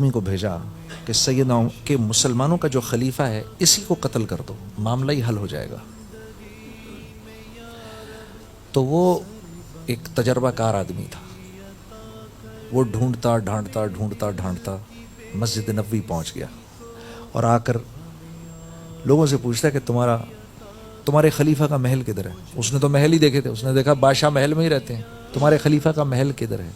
को भेजा कि सैयदना के मुसलमानों का जो खलीफा है इसी को कत्ल कर दो, मामला ही हल हो जाएगा। तो वो एक तजर्बाकार आदमी था। वो ढूंढता ढांढता मस्जिद नबवी पहुंच गया और आकर लोगों से पूछता कि तुम्हारे खलीफा का महल किधर है। उसने तो महल ही देखे थे, उसने देखा बादशाह महल में ही रहते हैं, तुम्हारे खलीफा का महल किधर है।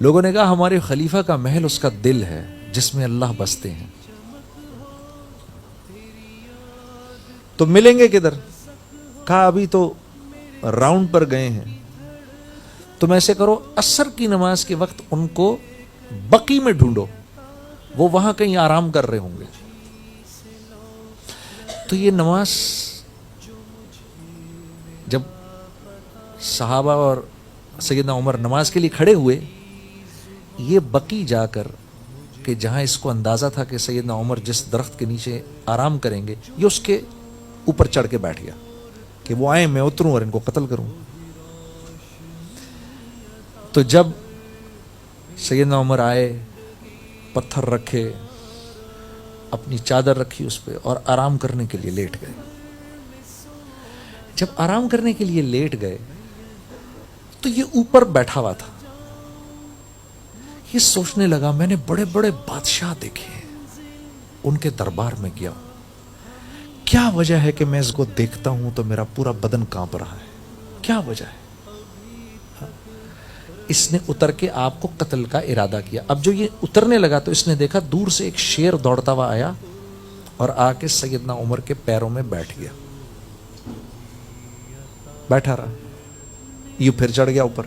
लोगों ने कहा हमारे खलीफा का महल उसका दिल है जिसमें अल्लाह बसते हैं। तो मिलेंगे किधर? कहा अभी तो राउंड पर गए हैं। तुम ऐसे करो, असर की नमाज के वक्त उनको बकी में ढूंढो, वो वहां कहीं आराम कर रहे होंगे। तो ये नमाज जब सहाबा और सैयदना उमर नमाज के लिए खड़े हुए, ये बकी जाकर कि जहां इसको अंदाजा था कि सैयदना उमर जिस दरख्त के नीचे आराम करेंगे, ये उसके ऊपर चढ़ के बैठ गया कि वो आए, मैं उतरूं और इनको कत्ल करूं। तो जब सैयदना उमर आए, पत्थर रखे, अपनी चादर रखी उस पर और आराम करने के लिए लेट गए। जब आराम करने के लिए लेट गए तो ये ऊपर बैठा हुआ था। ये सोचने लगा मैंने बड़े बड़े बादशाह देखे हैं, उनके दरबार में गया, क्या वजह है कि मैं इसको देखता हूं तो मेरा पूरा बदन कांप रहा है, क्या वजह है? इसने उतर के आपको कत्ल का इरादा किया। अब जो ये उतरने लगा तो इसने देखा दूर से एक शेर दौड़ता हुआ आया और आके सैयदना उमर के पैरों में बैठ गया। बैठा रहा, ये फिर चढ़ गया ऊपर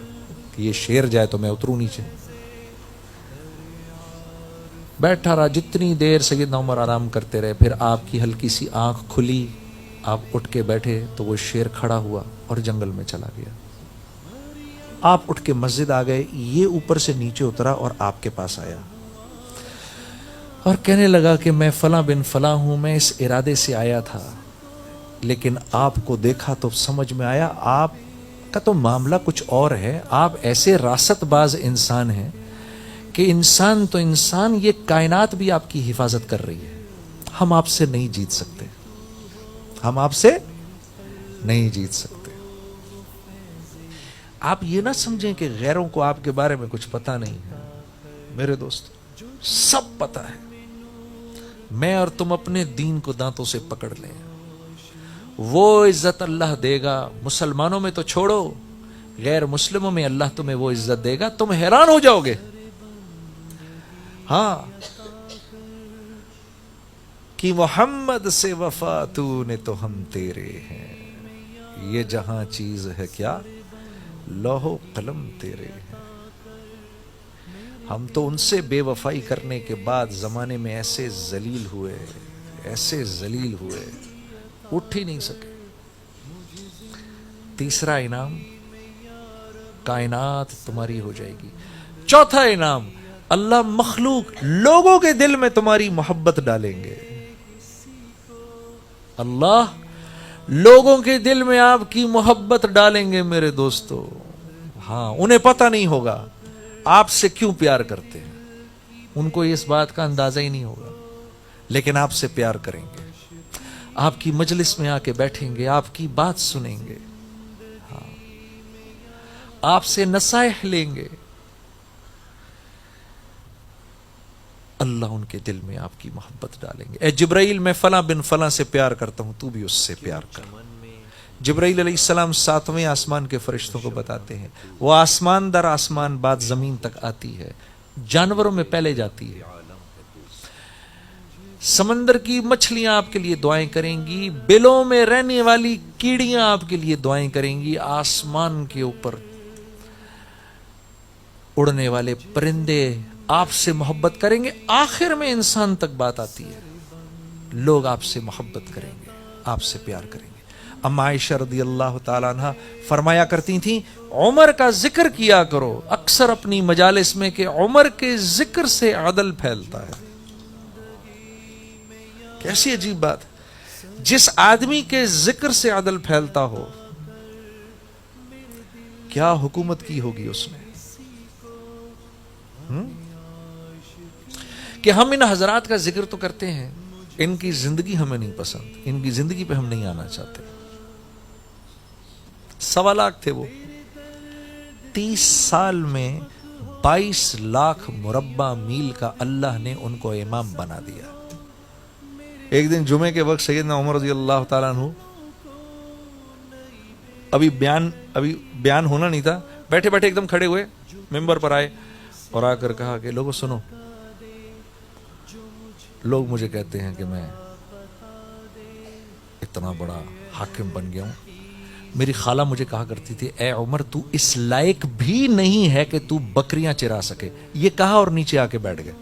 कि ये शेर जाए तो मैं उतरूं नीचे। बैठा रहा, जितनी देर सैयदना उमर आराम करते रहे। फिर आपकी हल्की सी आंख खुली, आप उठ के बैठे तो वो शेर खड़ा हुआ और जंगल में चला गया। आप उठ के मस्जिद आ गए, ये ऊपर से नीचे उतरा और आपके पास आया और कहने लगा कि मैं फला बिन फला हूं, मैं इस इरादे से आया था, लेकिन आपको देखा तो समझ में आया आपका तो मामला कुछ और है। आप ऐसे रासतबाज इंसान हैं कि इंसान तो इंसान, ये कायनात भी आपकी हिफाजत कर रही है। हम आपसे नहीं जीत सकते, हम आपसे नहीं जीत सकते। आप ये ना समझें कि गैरों को आपके बारे में कुछ पता नहीं है। मेरे दोस्त, सब पता है। मैं और तुम अपने दीन को दांतों से पकड़ लें, वो इज्जत अल्लाह देगा। मुसलमानों में तो छोड़ो, गैर मुस्लिमों में अल्लाह तुम्हें वो इज्जत देगा, तुम हैरान हो जाओगे। हाँ, कि मोहम्मद से वफा तूने तो हम तेरे हैं, ये जहां चीज है क्या लौहो कलम तेरे हैं। हम तो उनसे बेवफाई करने के बाद जमाने में ऐसे जलील हुए, ऐसे जलील हुए, उठ ही नहीं सके। तीसरा इनाम, कायनात तुम्हारी हो जाएगी। चौथा इनाम, अल्लाह मखलूक लोगों के दिल में तुम्हारी मोहब्बत डालेंगे। अल्लाह लोगों के दिल में आपकी मोहब्बत डालेंगे मेरे दोस्तों। हाँ, उन्हें पता नहीं होगा आपसे क्यों प्यार करते हैं, उनको इस बात का अंदाजा ही नहीं होगा, लेकिन आपसे प्यार करेंगे, आपकी मजलिस में आके बैठेंगे, आपकी बात सुनेंगे, हाँ, आपसे नसाइह लेंगे। अल्लाह उनके दिल में आपकी मोहब्बत डालेंगे। ए जिब्राइल, मैं फला बिन फला से प्यार करता हूं, तू भी उससे प्यार कर। जिब्राइल अलैहिस्सलाम 7वें आसमान के फरिश्तों को बताते हैं, वो आसमान दर आसमान बात जमीन तक आती है, जानवरों में पहले जाती है। समंदर की मछलियां आपके लिए दुआएं करेंगी, बिलों में रहने वाली कीड़ियां आपके लिए दुआएं करेंगी, आसमान के ऊपर उड़ने वाले परिंदे आपसे मोहब्बत करेंगे। आखिर में इंसान तक बात आती है, लोग आपसे मोहब्बत करेंगे, आपसे प्यार करेंगे। अम्मा आयशा रदियल्लाहु ताला अन्हा फरमाया करती थी, उमर का जिक्र किया करो अक्सर अपनी मजालिस में कि उमर के जिक्र से अदल फैलता है। कैसी अजीब बात, जिस आदमी के जिक्र से अदल फैलता हो, क्या हुकूमत की होगी उसने। کہ ہم ان حضرات کا ذکر تو کرتے ہیں، ان کی زندگی ہمیں نہیں پسند، ان کی زندگی پہ ہم نہیں آنا چاہتے۔ 1.25 لاکھ تھے وہ، 30 سال میں 22 لاکھ مربع میل کا اللہ نے ان کو امام بنا دیا۔ ایک دن جمعے کے وقت سیدنا عمر رضی اللہ تعالیٰ عنہ، ابھی بیان ہونا نہیں تھا، بیٹھے بیٹھے ایک دم کھڑے ہوئے، ممبر پر آئے اور آ کر کہا کہ لوگوں سنو، لوگ مجھے کہتے ہیں کہ میں اتنا بڑا حاکم بن گیا ہوں۔ میری خالہ مجھے کہا کرتی تھی، اے عمر تو اس لائق بھی نہیں ہے کہ تو بکریاں چرا سکے۔ یہ کہا اور نیچے آ کے بیٹھ گئے۔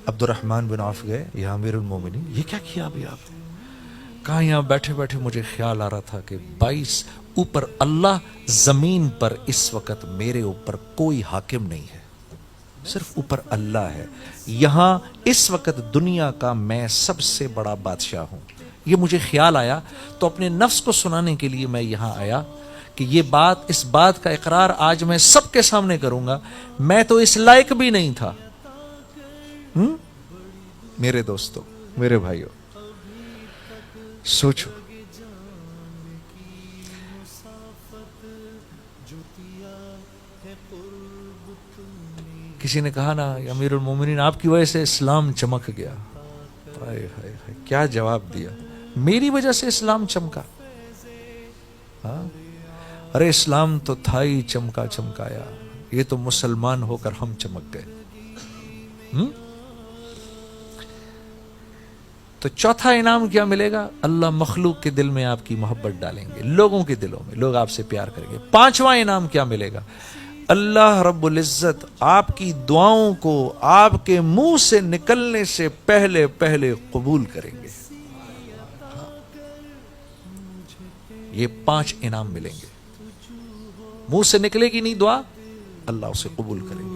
عبد الرحمن بن عوف گئے، یا امیر المومنین یہ کیا کیا ابھی آپ؟ کہاں یہاں بیٹھے بیٹھے مجھے خیال آ رہا تھا کہ 22 اوپر اللہ، زمین پر اس وقت میرے اوپر کوئی حاکم نہیں ہے، صرف اوپر اللہ ہے، یہاں اس وقت دنیا کا میں سب سے بڑا بادشاہ ہوں۔ یہ مجھے خیال آیا تو اپنے نفس کو سنانے کے لیے میں یہاں آیا کہ یہ بات، اس بات کا اقرار آج میں سب کے سامنے کروں گا، میں تو اس لائق بھی نہیں تھا۔ میرے دوستو، میرے بھائیو، سوچو، کسی نے کہا نا امیر المومنین آپ کی وجہ سے اسلام چمک گیا، ہائے ہائے ہائے، کیا جواب دیا؟ میری وجہ سے اسلام چمکا؟ ہاں، ارے اسلام تو تھا ہی چمکا چمکایا، یہ تو مسلمان ہو کر ہم چمک گئے۔ تو چوتھا انعام کیا ملے گا؟ اللہ مخلوق کے دل میں آپ کی محبت ڈالیں گے، لوگوں کے دلوں میں لوگ آپ سے پیار کریں گے۔ 5واں انعام کیا ملے گا؟ اللہ رب العزت آپ کی دعاؤں کو آپ کے منہ سے نکلنے سے پہلے پہلے قبول کریں گے۔ یہ 5 انعام ملیں گے، منہ سے نکلے گی نہیں دعا، اللہ اسے قبول کریں گے۔